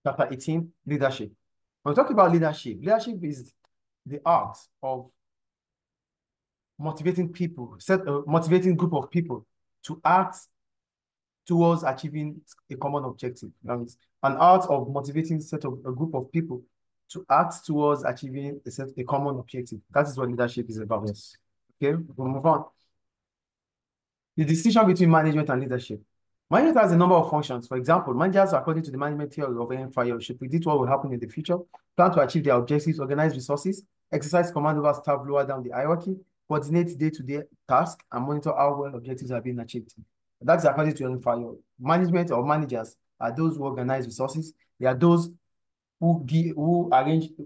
Chapter 18, leadership. When we talk about leadership, leadership is the art of motivating people, motivating group of people to act towards achieving a common objective. That means an art of motivating a group of people to act towards achieving a common objective. That is what leadership is about. Yes. Okay, we'll move on. The distinction between management and leadership. Management has a number of functions. For example, managers, according to the management theory of N. should predict what will happen in the future, plan to achieve their objectives, organize resources, exercise command over staff lower down the hierarchy, coordinate day-to-day tasks, and monitor how well objectives are being achieved. That's according to N. Management or managers are those who organize resources. They are those who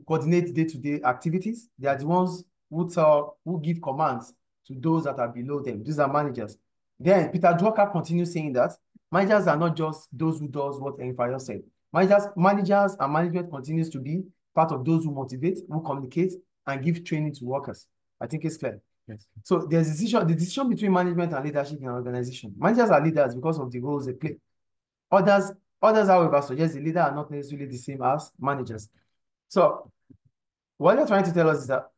coordinate day-to-day activities. They are the ones who give commands to those that are below them. These are managers. Then Peter Drucker continues saying that managers are not just those who does what N. said. Managers and management continues to be part of those who motivate, who communicate, and give training to workers. I think it's clear. Yes. So there's the decision between management and leadership in an organization. Managers are leaders because of the roles they play. Others, however, suggest the leader are not necessarily the same as managers. So what they're trying to tell us is that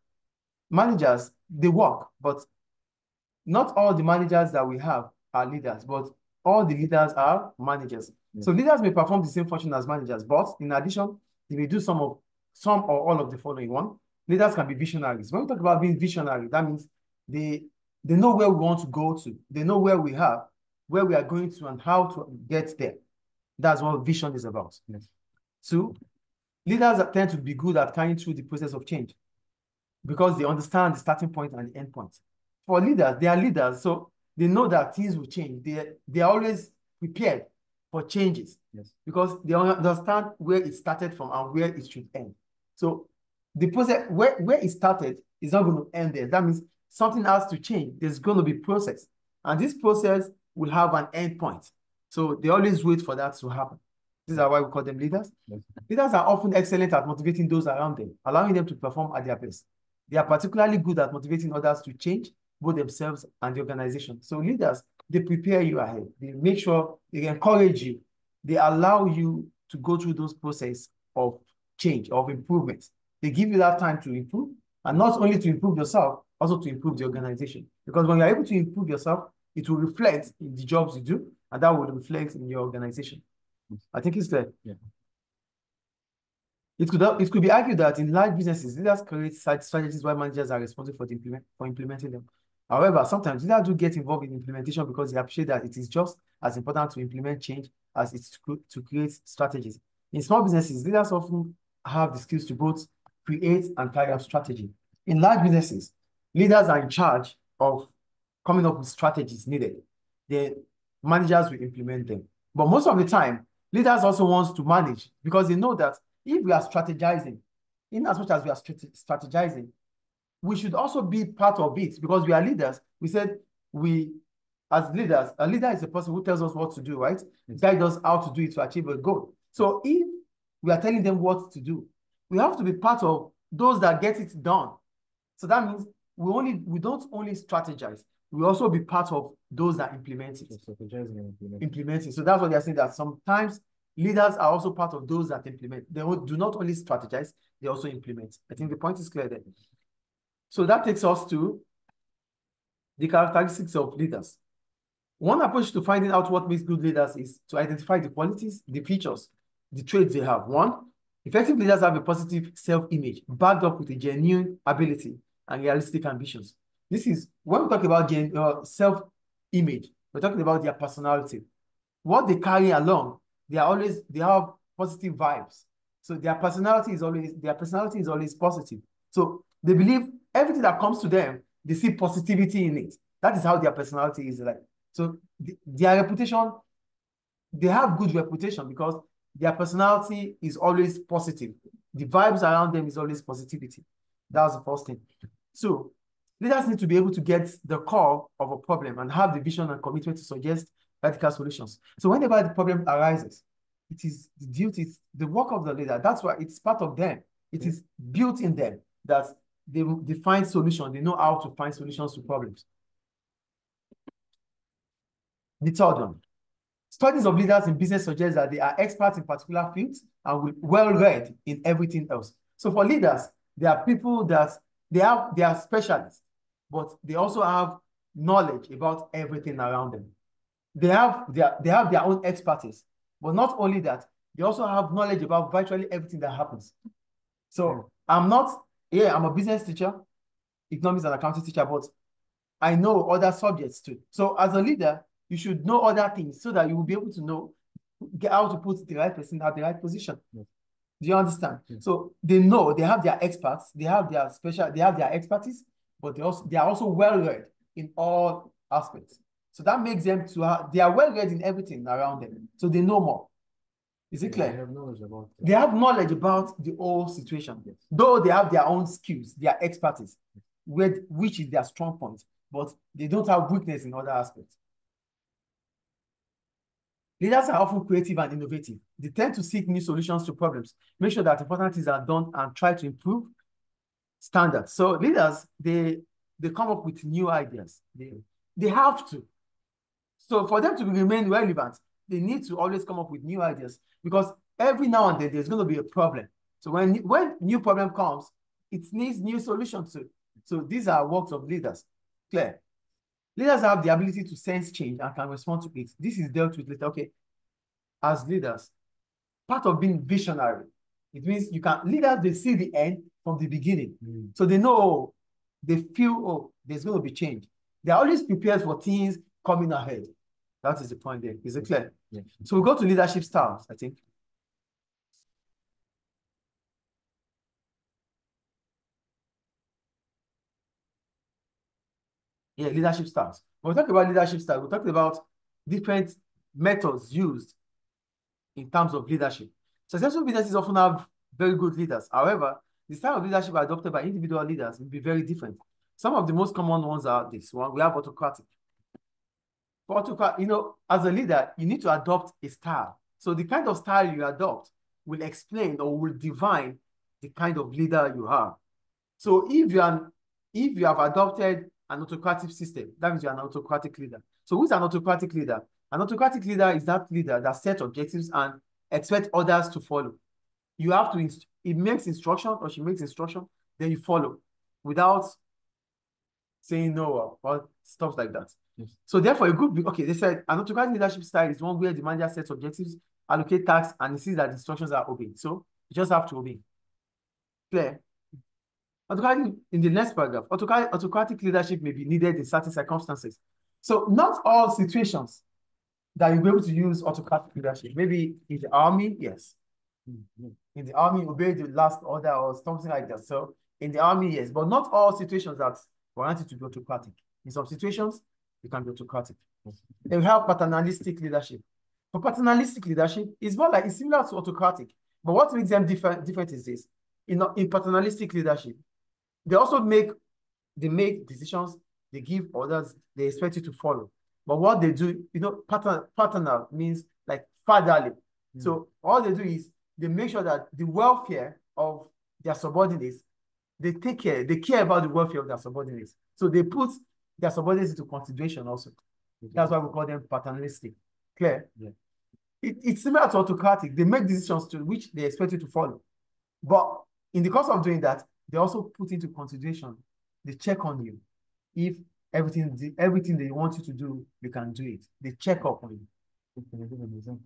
managers, they work, but not all the managers that we have are leaders, but all the leaders are managers. Yeah. So leaders may perform the same function as managers, but in addition, they may do some or all of the following. One, leaders can be visionaries. When we talk about being visionary, that means they know where we want to go to. They know where we are going to and how to get there. That's what vision is about. Yes. Two, leaders tend to be good at carrying through the process of change because they understand the starting point and the end point. For leaders, they are leaders, so they know that things will change. They are always prepared for changes. Yes. Because they understand where it started from and where it should end. So the process, where it started is not going to end there. That means something has to change. There's going to be process. And this process will have an end point. So they always wait for that to happen. This is why we call them leaders. Yes. Leaders are often excellent at motivating those around them, allowing them to perform at their best. They are particularly good at motivating others to change, both themselves and the organization. So leaders, they prepare you ahead. They make sure they encourage you. They allow you to go through those processes of change, of improvement. They give you that time to improve, and not only to improve yourself, also to improve the organization. Because when you're able to improve yourself, it will reflect in the jobs you do, and that will reflect in your organization. I think it's clear. Yeah. It could be argued that in large businesses, leaders create strategies while managers are responsible for implementing them. However, sometimes leaders do get involved in implementation because they appreciate that it is just as important to implement change as it is to create strategies. In small businesses, leaders often have the skills to both create and carry out strategy. In large businesses, leaders are in charge of coming up with strategies needed. The managers will implement them. But most of the time, leaders also want to manage because they know that if we are strategizing, in as much as we are strategizing, we should also be part of it because we are leaders. We said as leaders, a leader is a person who tells us what to do, right? Yes. Guide us how to do it to achieve a goal. So if we are telling them what to do, we have to be part of those that get it done. So that means we don't only strategize, we also be part of those that implement it. Implementing. So that's what they're saying, that sometimes leaders are also part of those that implement. They do not only strategize, they also implement. I think the point is clear there. So that takes us to the characteristics of leaders. One approach to finding out what makes good leaders is to identify the qualities, the features, the traits they have. One, effective leaders have a positive self-image backed up with a genuine ability and realistic ambitions. This is, when we talk about self-image, we're talking about their personality. What they carry along, they have positive vibes. So their personality is always positive. So they believe everything that comes to them, they see positivity in it. That is how their personality is like. So their reputation, they have good reputation because their personality is always positive. The vibes around them is always positivity. That's the first thing. So leaders need to be able to get the core of a problem and have the vision and commitment to suggest radical solutions. So whenever the problem arises, it is the duty, the work of the leader. That's why it's part of them. It is built in them that they find solutions. They know how to find solutions to problems. The third one, Studies of leaders in business suggest that they are experts in particular fields and well-read in everything else. So for leaders, they are people that they are specialists, but they also have knowledge about everything around them. They have their own expertise, but not only that, they also have knowledge about virtually everything that happens. So I'm a business teacher, economics and accounting teacher, but I know other subjects too. So as a leader, you should know other things so that you will be able to know how to put the right person at the right position. Yes. Do you understand? Yes. So they know, they have their experts, they have their expertise, but they are also well-read in all aspects. So that makes them they are well-read in everything around them. So they know more. Is it clear? They have knowledge about that. They have knowledge about the whole situation. Yes. Though they have their own skills, their expertise, which is their strong point, but they don't have weakness in other aspects. Leaders are often creative and innovative. They tend to seek new solutions to problems, make sure that important things are done, and try to improve standards. So leaders, they come up with new ideas. They have to. So for them to remain relevant, they need to always come up with new ideas, because every now and then there's going to be a problem. So when new problem comes, it needs new solutions too. So these are works of leaders. Clear? Leaders have the ability to sense change and can respond to it. This is dealt with later. Okay. As leaders, part of being visionary, it means leaders, they see the end from the beginning. So they know, they feel, there's going to be change. They're always prepared for things coming ahead. That is the point there. Is it clear? Yeah. So we go to leadership styles, I think. Yeah, leadership styles. When we talk about leadership style, we're talking about different methods used in terms of leadership. Successful businesses often have very good leaders. However, the style of leadership adopted by individual leaders will be very different. Some of the most common ones are this one. We have autocratic. For autocratic, as a leader, you need to adopt a style. So the kind of style you adopt will explain or will define the kind of leader you are. So if you have adopted an autocratic system, that means you're an autocratic leader. So who's an autocratic leader? An autocratic leader is that leader that sets objectives and expects others to follow. You have to, it makes instruction or she makes instruction, then you follow without saying no or stuff like that. Yes. So therefore, they said an autocratic leadership style is one where the manager sets objectives, allocate tasks, and he sees that instructions are obeyed. So you just have to obey. Clear? In the next paragraph, autocratic leadership may be needed in certain circumstances. So not all situations that you'll be able to use autocratic leadership. Maybe in the army, yes. In the army, obey the last order or something like that. So in the army, yes, but not all situations that warrant it to be autocratic. In some situations, you can be autocratic. Then we have paternalistic leadership. For paternalistic leadership, it's similar to autocratic, but what makes them different is this. In paternalistic leadership, they make decisions, they give orders, they expect you to follow. But what they do, paternal means like fatherly. So all they do is they make sure that the welfare of their subordinates, they care about the welfare of their subordinates. So they put their subordinates into consideration also. That's why we call them paternalistic. Clear? Yeah. It's similar to autocratic. They make decisions to which they expect you to follow. But in the course of doing that, they also put into consideration, they check on you. If everything they want you to do, you can do it. They check up on you.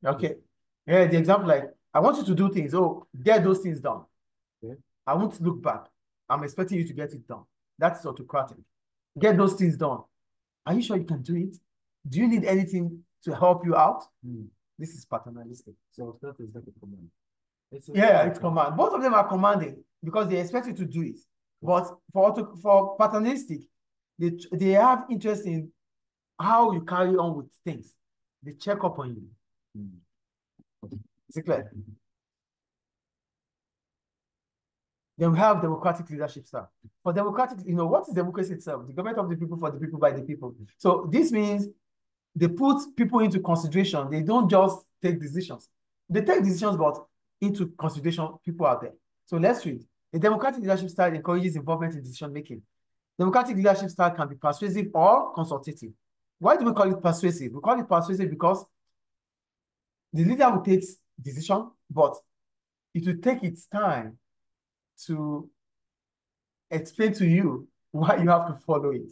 Okay. Yeah, the example, like, I want you to do things. Oh, get those things done. Okay. I won't look back. I'm expecting you to get it done. That's autocratic. Get those things done. Are you sure you can do it? Do you need anything to help you out? This is paternalistic. So that is like a command. It's command. Both of them are commanding because they expect you to do it. But for paternalistic, they have interest in how you carry on with things. They check up on you. Is it clear? Then we have democratic leadership style. For democratic, what is democracy itself? The government of the people, for the people, by the people. So this means they put people into consideration. They don't just take decisions. They take decisions, but into consideration, people are there. So let's read. A democratic leadership style encourages involvement in decision making. Democratic leadership style can be persuasive or consultative. Why do we call it persuasive? We call it persuasive because The leader will take decision, but it will take its time to explain to you why you have to follow it.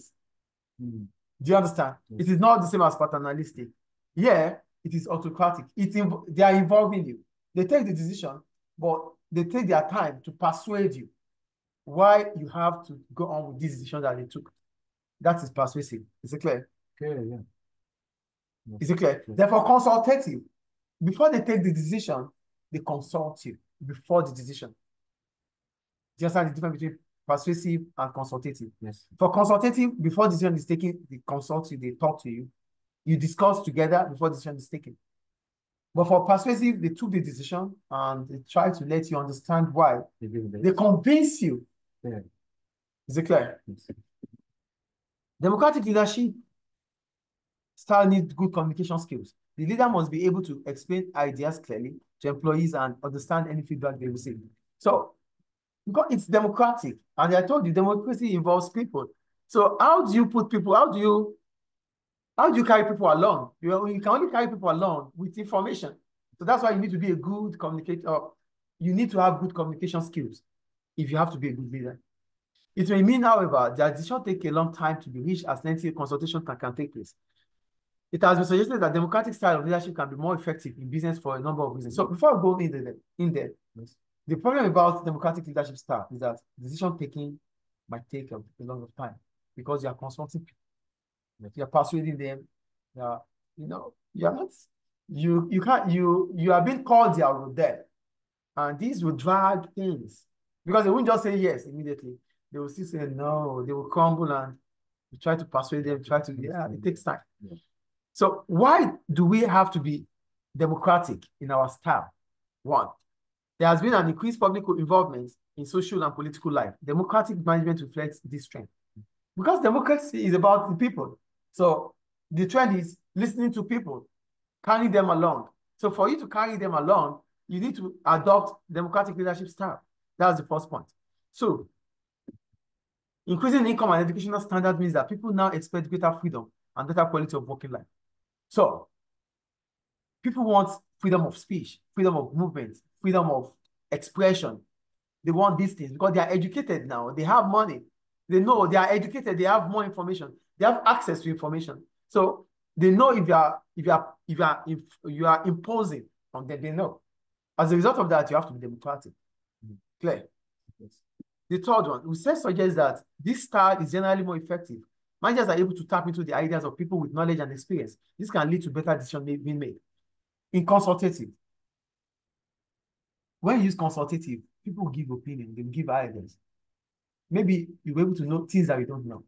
Mm. Do you understand? Yes. It is not the same as paternalistic. Yeah, it is autocratic. They are involving you. They take the decision, but they take their time to persuade you why you have to go on with this decision that they took. That is persuasive. Is it clear? Okay, yeah. Yes. Is it clear? Yes. Therefore, consultative. Before they take the decision, they consult you before the decision. Do you understand the difference between persuasive and consultative? Yes. For consultative, before decision is taken, they consult you, they talk to you. You discuss together before decision is taken. But for persuasive, they took the decision and they try to let you understand why. They convince you. Yeah. Is it clear? Yes. Democratic leadership style needs good communication skills. The leader must be able to explain ideas clearly to employees and understand any feedback they receive. So, because it's democratic, and I told you democracy involves people. So how do you put people, how do you carry people along? You can only carry people along with information. So that's why you need to be a good communicator. You need to have good communication skills if you have to be a good leader. It may mean, however, that decision take a long time to be reached as lengthy consultation can take place. It has been suggested that democratic style of leadership can be more effective in business for a number of reasons. So before I go in there, Yes. the problem about democratic leadership style is that decision taking might take a lot of time because you are consulting people. You are persuading them. You are not, you can't, you are being called there. And these will drag things because they won't just say yes immediately. They will still say no. They will crumble and you try to persuade them, it takes time. Yeah. So why do we have to be democratic in our style? One, there has been an increased public involvement in social and political life. Democratic management reflects this trend. Because democracy is about the people. So the trend is listening to people, carrying them along. So for you to carry them along, you need to adopt democratic leadership style. That's the first point. So increasing income and educational standard means that people now expect greater freedom and better quality of working life. So people want freedom of speech, freedom of movement, freedom of expression. They want these things because they are educated now. They have money. They know they are educated. They have more information. They have access to information. So they know if you are imposing on them, they know. As a result of that, you have to be democratic. Clear? Yes. The third one, research suggests that this style is generally more effective. Managers are able to tap into the ideas of people with knowledge and experience. This can lead to better decisions being made. In consultative, when you use consultative, people give opinion, they give ideas. Maybe you'll be able to know things that you don't know.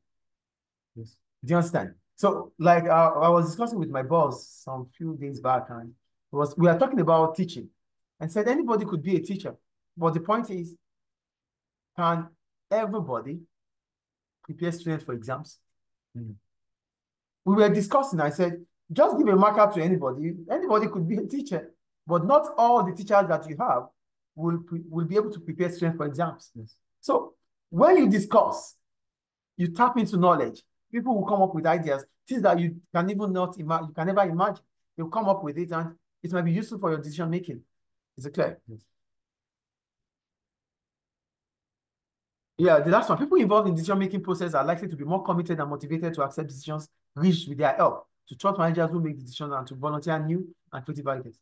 Yes. Do you understand? So, like I was discussing with my boss some few days back, and we are talking about teaching, and said anybody could be a teacher. But the point is, can everybody prepare students for exams? Mm. We were discussing, I said, just give a marker to anybody. Anybody could be a teacher, but not all the teachers that you have will be able to prepare students for exams. Yes. So when you discuss, you tap into knowledge, people will come up with ideas, things that you can even not imagine, you can never imagine. They'll come up with it and it might be useful for your decision making. Is it clear? Yes. Yeah, the last one. People involved in decision-making process are likely to be more committed and motivated to accept decisions reached with their help, to trust managers who make decisions and to volunteer new and creative ideas.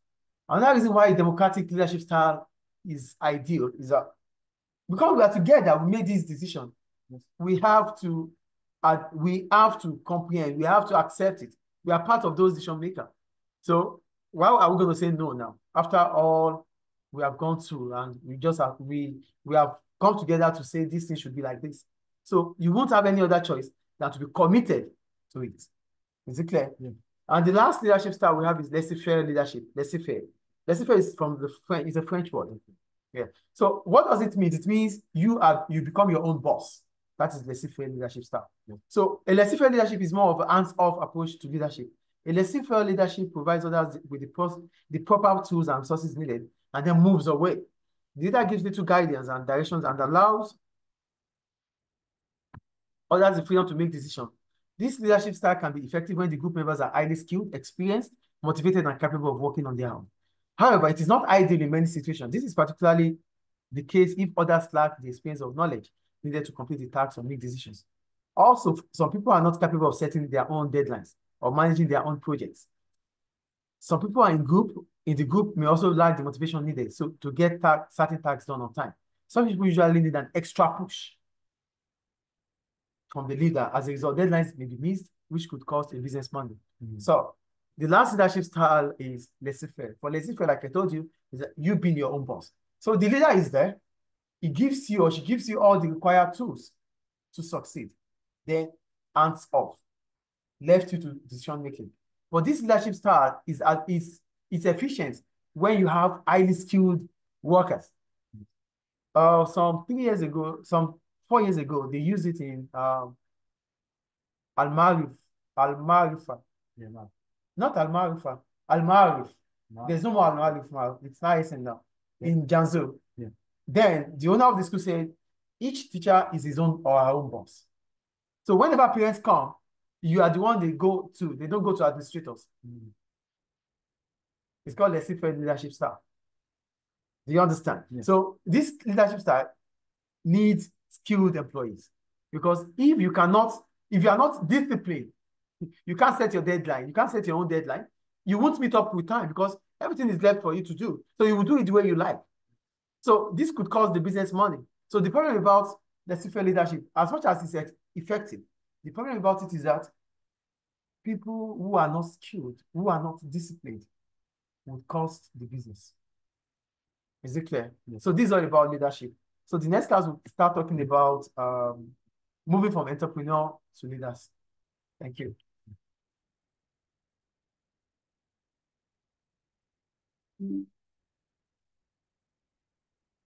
Another reason why democratic leadership style is ideal is that because we are together, we made this decision. Yes. We have to comprehend, we have to accept it. We are part of those decision makers. So why are we going to say no now? After all we have gone through and we have come together to say this thing should be like this. So you won't have any other choice than to be committed to it. Is it clear? Yeah. And the last leadership style we have is laissez-faire leadership. Laissez-faire. Laissez-faire is from the French, it's a French word. Yeah. So what does it mean? It means you become your own boss. That is laissez-faire leadership style. Yeah. So a laissez-faire leadership is more of a hands-off approach to leadership. A laissez-faire leadership provides others with the proper tools and resources needed and then moves away. The leader gives little guidance and directions and allows others the freedom to make decisions. This leadership style can be effective when the group members are highly skilled, experienced, motivated, and capable of working on their own. However, it is not ideal in many situations. This is particularly the case if others lack the experience or knowledge needed to complete the tasks or make decisions. Also, some people are not capable of setting their own deadlines or managing their own projects. Some people are in the group may also lack the motivation needed to get certain tasks done on time. Some people usually need an extra push from the leader. As a result, deadlines may be missed, which could cost a business money. So the last leadership style is laissez-faire. For laissez-faire, like I told you, is that you being your own boss. So the leader is there. He gives you or she gives you all the required tools to succeed. Then hands off, left you to decision making. But this leadership style is efficient when you have highly skilled workers. Some 3 years ago, some 4 years ago, they used it in Al-Marif, Al-Marifa. Yeah, man. Not Al-Marifa, Al-Marif. Man. There's no more Al-Marif now. It's nice and now. Yeah. In Janzo. Yeah. Then the owner of the school said, each teacher is his own or her own boss. So whenever parents come, you are the one they go to. They don't go to administrators. It's called laissez-faire leadership style. Do you understand? Yeah. So this leadership style needs skilled employees, because if you are not disciplined, you can't set your deadline. You can't set your own deadline. You won't meet up with time because everything is left for you to do. So you will do it the way you like. So this could cost the business money. So the problem about laissez-faire leadership, as much as it's effective, the problem about it is that people who are not skilled, who are not disciplined, would cost the business. Is it clear? Yes. So these are about leadership. So the next class we'll start talking about moving from entrepreneur to leaders. Thank you.